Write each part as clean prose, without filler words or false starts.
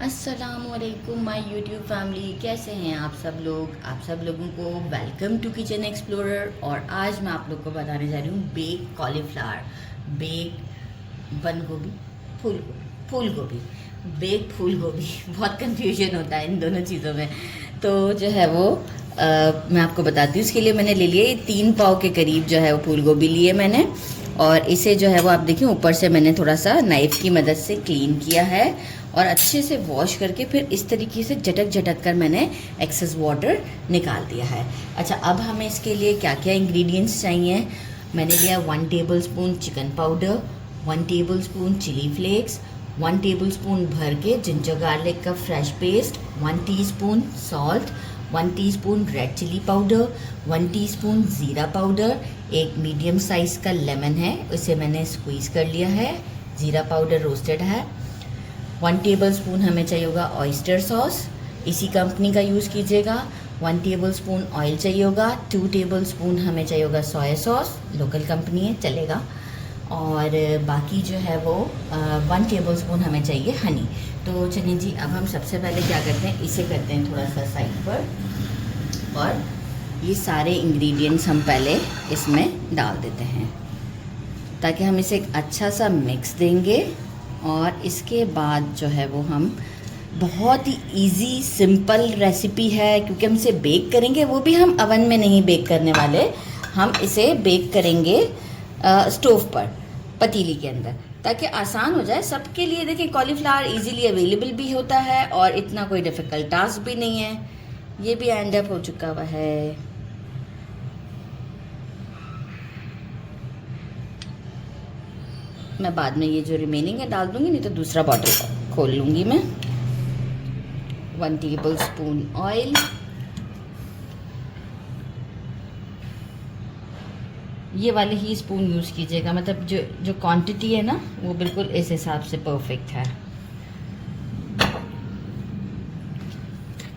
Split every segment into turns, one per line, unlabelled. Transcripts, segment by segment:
अस्सलामुअलैकुम my YouTube family, कैसे हैं आप सब लोग। आप सब लोगों को वेलकम टू किचन एक्सप्लोरर। और आज मैं आप लोग को बताने जा रही हूँ बेक कॉलीफ्लावर, बेक बंद गोभी, फूल गोभी, बेक फूल गोभी बहुत कंफ्यूजन होता है इन दोनों चीज़ों में। तो जो है वो मैं आपको बताती हूँ। इसके लिए मैंने ले लिए 3 पाव के करीब जो है वो फूल गोभी लिए मैंने। और इसे जो है वो आप देखिए ऊपर से मैंने थोड़ा सा नाइफ़ की मदद से क्लीन किया है और अच्छे से वॉश करके फिर इस तरीके से झटक कर मैंने एक्सेस वाटर निकाल दिया है। अच्छा, अब हमें इसके लिए क्या क्या इंग्रेडिएंट्स चाहिए। मैंने लिया 1 tablespoon chicken powder, 1 tablespoon chili flakes, 1 tablespoon भर के जिंजर गार्लिक का fresh paste, 1 teaspoon salt, 1 teaspoon red chili powder, 1 teaspoon ज़ीरा पाउडर, एक मीडियम साइज़ का लेमन है उसे मैंने स्क्वीज़ कर लिया है, ज़ीरा पाउडर रोस्टेड है। 1 टेबलस्पून हमें चाहिए होगा ऑयस्टर सॉस, इसी कंपनी का यूज़ कीजिएगा। 1 टेबलस्पून ऑयल चाहिए होगा। 2 टेबलस्पून हमें चाहिए होगा सोया सॉस, लोकल कंपनी है चलेगा। और बाकी जो है वो 1 टेबलस्पून हमें चाहिए हनी। तो चलिए जी, अब हम सबसे पहले क्या करते हैं, इसे करते हैं थोड़ा सा साइड पर और ये सारे इंग्रेडिएंट्स हम पहले इसमें डाल देते हैं ताकि हम इसे एक अच्छा सा मिक्स देंगे। और इसके बाद जो है वो हम बहुत ही इजी सिंपल रेसिपी है क्योंकि हम इसे बेक करेंगे, वो भी हम अवन में नहीं बेक करने वाले, हम इसे बेक करेंगे स्टोव पर पतीली के अंदर ताकि आसान हो जाए सबके लिए। देखिए कॉलीफ्लावर इजीली अवेलेबल भी होता है और इतना कोई डिफ़िकल्ट टास्क भी नहीं है। ये भी एंड अप हो चुका हुआ है। मैं बाद में ये जो रिमेनिंग है डाल दूंगी, नहीं तो दूसरा बॉटल खोल लूँगी मैं। 1 टेबलस्पून ऑयल, ये वाले ही स्पून यूज़ कीजिएगा, मतलब जो क्वांटिटी है ना वो बिल्कुल इस हिसाब से परफेक्ट है।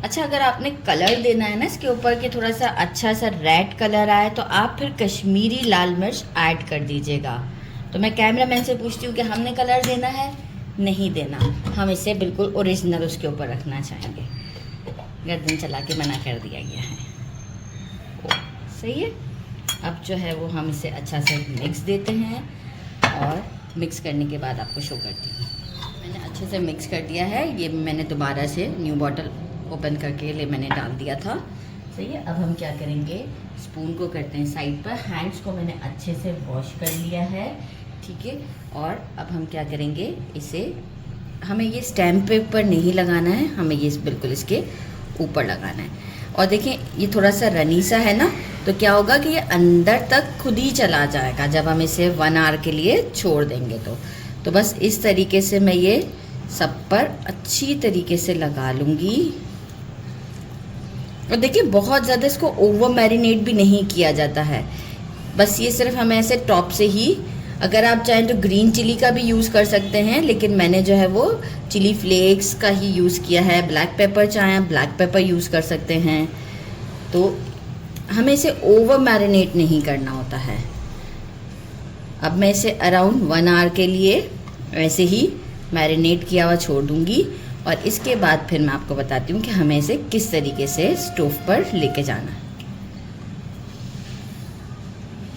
अच्छा, अगर आपने कलर देना है ना इसके ऊपर के थोड़ा सा अच्छा सा रेड कलर आए तो आप फिर कश्मीरी लाल मिर्च ऐड कर दीजिएगा। तो मैं कैमरामैन से पूछती हूँ कि हमने कलर देना है, नहीं देना, हम इसे बिल्कुल ओरिजिनल उसके ऊपर रखना चाहेंगे। गर्दन चला के मना कर दिया गया है। सही है। अब जो है वो हम इसे अच्छा से मिक्स देते हैं और मिक्स करने के बाद आपको शो करती हूँ। मैंने अच्छे से मिक्स कर दिया है। ये मैंने दोबारा से न्यू बॉटल ओपन करके ले मैंने डाल दिया था। सही है। अब हम क्या करेंगे, स्पून को करते हैं साइड पर, हैंड्स को मैंने अच्छे से वॉश कर लिया है, ठीक है। और अब हम क्या करेंगे, इसे हमें ये स्टैम्प पे ऊपर नहीं लगाना है, हमें ये बिल्कुल इसके ऊपर लगाना है। और देखें ये थोड़ा सा रनी सा है ना, तो क्या होगा कि ये अंदर तक खुद ही चला जाएगा जब हम इसे 1 आवर के लिए छोड़ देंगे। तो बस इस तरीके से मैं ये सब पर अच्छी तरीके से लगा लूँगी। और देखिए बहुत ज़्यादा इसको ओवर मैरिनेट भी नहीं किया जाता है, बस ये सिर्फ हमें ऐसे टॉप से ही, अगर आप चाहें तो ग्रीन चिली का भी यूज़ कर सकते हैं, लेकिन मैंने जो है वो चिली फ्लेक्स का ही यूज़ किया है। ब्लैक पेपर चाहें ब्लैक पेपर यूज़ कर सकते हैं। तो हमें इसे ओवर मैरिनेट नहीं करना होता है। अब मैं इसे अराउंड 1 आवर के लिए ऐसे ही मैरिनेट किया हुआ छोड़ दूँगी और इसके बाद फिर मैं आपको बताती हूँ कि हमें इसे किस तरीके से स्टोव पर लेके जाना है।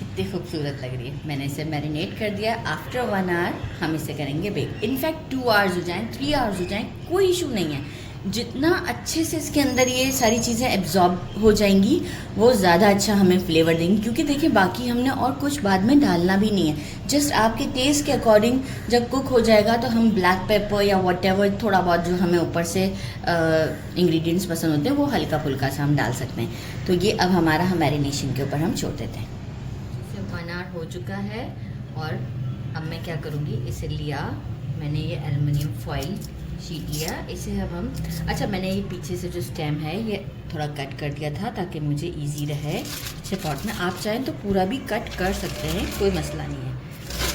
कितनी खूबसूरत लग रही है। मैंने इसे मैरिनेट कर दिया। आफ्टर 1 आवर हम इसे करेंगे बेक। इनफैक्ट 2 आवर्स हो जाएं, 3 आवर्स हो जाएं, कोई इशू नहीं है। जितना अच्छे से इसके अंदर ये सारी चीज़ें एब्जॉर्ब हो जाएंगी वो ज़्यादा अच्छा हमें फ्लेवर देंगी, क्योंकि देखिए बाकी हमने और कुछ बाद में डालना भी नहीं है। जस्ट आपके टेस्ट के अकॉर्डिंग जब कुक हो जाएगा तो हम ब्लैक पेपर या व्हाटएवर थोड़ा बहुत जो हमें ऊपर से इंग्रेडिएंट्स पसंद होते हैं वो हल्का फुल्का सा हम डाल सकते हैं। तो ये अब हमारा मैरिनेशन के ऊपर हम छोड़ देते हैं। 1 आवर हो चुका है और अब मैं क्या करूँगी, इसे लिया मैंने, ये एल्युमिनियम फॉइल शीट लिया, इसे अब हम, अच्छा मैंने ये पीछे से जो स्टेम है ये थोड़ा कट कर दिया था ताकि मुझे इजी रहे इसे पॉट में। आप चाहें तो पूरा भी कट कर सकते हैं, कोई मसला नहीं है।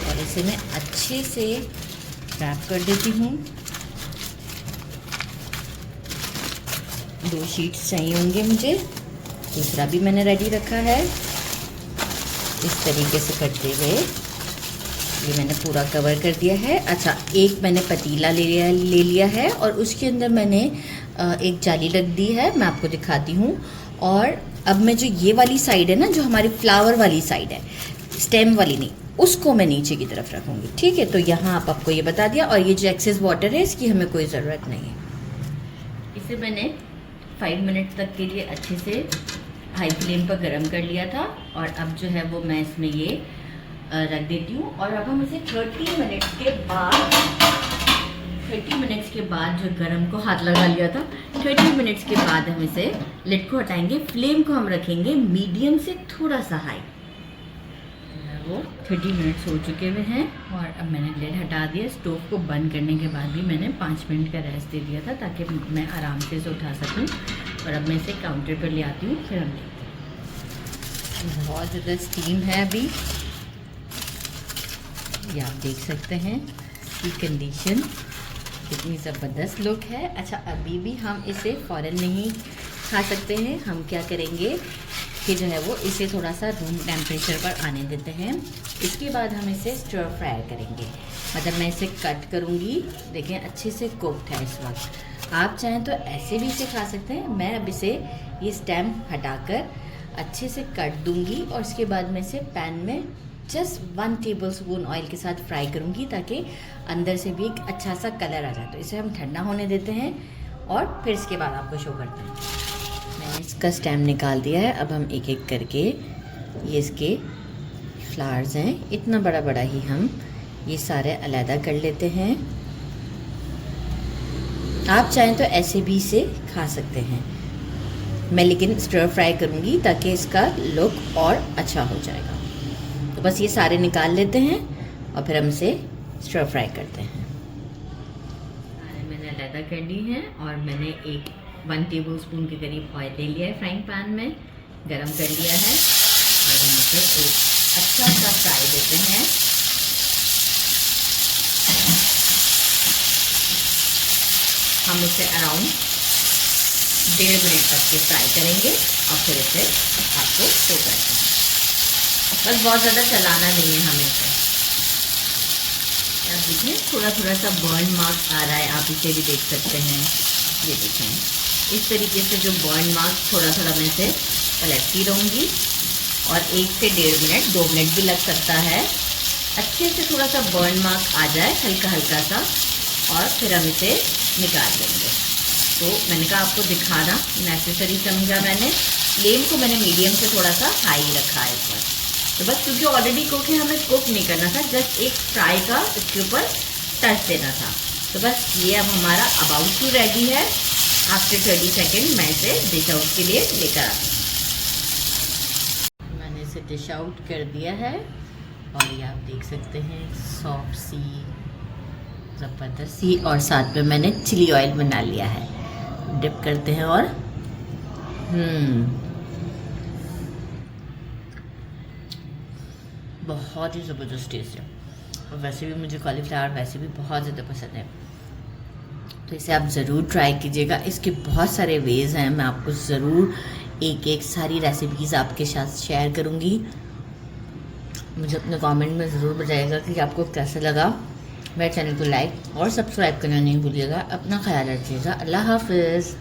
और इसे मैं अच्छे से रैप कर देती हूँ। 2 शीट्स चाहिए होंगे मुझे, दूसरा भी मैंने रेडी रखा है। इस तरीके से करते हुए ये मैंने पूरा कवर कर दिया है। अच्छा, एक मैंने पतीला ले लिया है और उसके अंदर मैंने एक जाली रख दी है, मैं आपको दिखाती हूँ। और अब मैं जो ये वाली साइड है ना, जो हमारी फ्लावर वाली साइड है, स्टेम वाली नहीं, उसको मैं नीचे की तरफ रखूँगी। ठीक है, तो यहाँ आपको ये बता दिया। और ये जो एक्सेस वाटर है इसकी हमें कोई ज़रूरत नहीं है। इसे मैंने 5 मिनट तक के लिए अच्छे से हाई फ्लेम पर गरम कर लिया था। और अब जो है वो मैं इसमें ये रख देती हूँ। और अब हम इसे 30 मिनट्स के बाद जो गरम को हाथ लगा लिया था, 30 मिनट्स के बाद हम इसे लिड को हटाएंगे। फ्लेम को हम रखेंगे मीडियम से थोड़ा सा हाई। वो 30 मिनट्स हो चुके हुए हैं और अब मैंने लिड हटा दिया। स्टोव को बंद करने के बाद भी मैंने 5 मिनट का रेस्ट दे दिया था ताकि मैं आराम से इसे उठा सकूं। और अब मैं इसे काउंटर पर ले आती हूँ, फिर हम देखते हैं। बहुत ज़्यादा स्टीम है अभी, ये आप देख सकते हैं इसकी कंडीशन कितनी ज़बरदस्त लुक है। अच्छा, अभी भी हम इसे फ़ौरन नहीं खा सकते हैं। हम क्या करेंगे कि जो है वो इसे थोड़ा सा रूम टेम्परेचर पर आने देते हैं। इसके बाद हम इसे स्टर फ्राई करेंगे, मतलब मैं इसे कट करूँगी। देखें अच्छे से कुक्ड है इस वक्त। आप चाहें तो ऐसे भी इसे खा सकते हैं। मैं अब इसे ये स्टेम हटाकर अच्छे से कट दूँगी और इसके बाद मैं इसे पैन में जस्ट 1 टेबलस्पून ऑयल के साथ फ्राई करूँगी ताकि अंदर से भी एक अच्छा सा कलर आ जाए। तो इसे हम ठंडा होने देते हैं और फिर इसके बाद आपको शो करते हैं। मैंने इसका स्टेम निकाल दिया है। अब हम एक एक करके ये इसके फ्लावर्स हैं, इतना बड़ा बड़ा ही हम ये सारे अलग कर लेते हैं। आप चाहें तो ऐसे भी इसे खा सकते हैं, मैं लेकिन स्टर फ्राई करूँगी ताकि इसका लुक और अच्छा हो जाएगा। तो बस ये सारे निकाल लेते हैं और फिर हम इसे स्टर फ्राई करते हैं। सारे मैंने अलग कर ली हैं और मैंने 1 टेबलस्पून के करीब ऑयल ले लिया है, फ्राइंग पैन में गरम कर लिया है। और हम इसे एक अच्छा सा फ्राई देते हैं। हम इसे अराउंड 1.5 मिनट तक के फ्राई करेंगे और फिर इसे आपको शो करते हैं। बस बहुत ज़्यादा चलाना नहीं है हमें इसे। आप देखिए थोड़ा थोड़ा सा बर्न मार्क आ रहा है, आप इसे भी देख सकते हैं। ये देखें इस तरीके से जो बर्न मार्क, थोड़ा थोड़ा मैं इसे पलटती रहूँगी और 1 से 1.5 मिनट, 2 मिनट भी लग सकता है। अच्छे से थोड़ा सा बर्न मार्क आ जाए हल्का हल्का सा और फिर हम इसे निकाल लेंगे। तो मैंने कहा आपको दिखाना नेसेसरी समझा मैंने। फ्लेम को मैंने मीडियम से थोड़ा सा हाई रखा है इस पर। तो बस क्योंकि ऑलरेडी कुक है, हमें कुक नहीं करना था, जस्ट एक फ्राई का इसके ऊपर टच देना था। तो बस ये अब हमारा अबाउट टू रेडी है। आफ्टर 30 सेकेंड मैं इसे डिश आउट के लिए लेकर आती हूँ। मैंने इसे डिश आउट कर दिया है और ये आप देख सकते हैं सॉफ्ट सी, ज़बरदस्त सी, और साथ में मैंने चिली ऑयल बना लिया है। डिप करते हैं और बहुत ही ज़बरदस्त टेस्ट है। और वैसे भी मुझे कॉलीफ्लावर वैसे भी बहुत ज़्यादा पसंद है, तो इसे आप ज़रूर ट्राई कीजिएगा। इसके बहुत सारे वेज़ हैं, मैं आपको ज़रूर एक एक सारी रेसिपीज़ आपके साथ शेयर करूँगी। मुझे अपने कमेंट में ज़रूर बताइएगा कि आपको कैसा लगा। मेरे चैनल को लाइक और सब्सक्राइब करना नहीं भूलिएगा। अपना ख्याल रखिएगा। अल्लाह हाफ़िज़।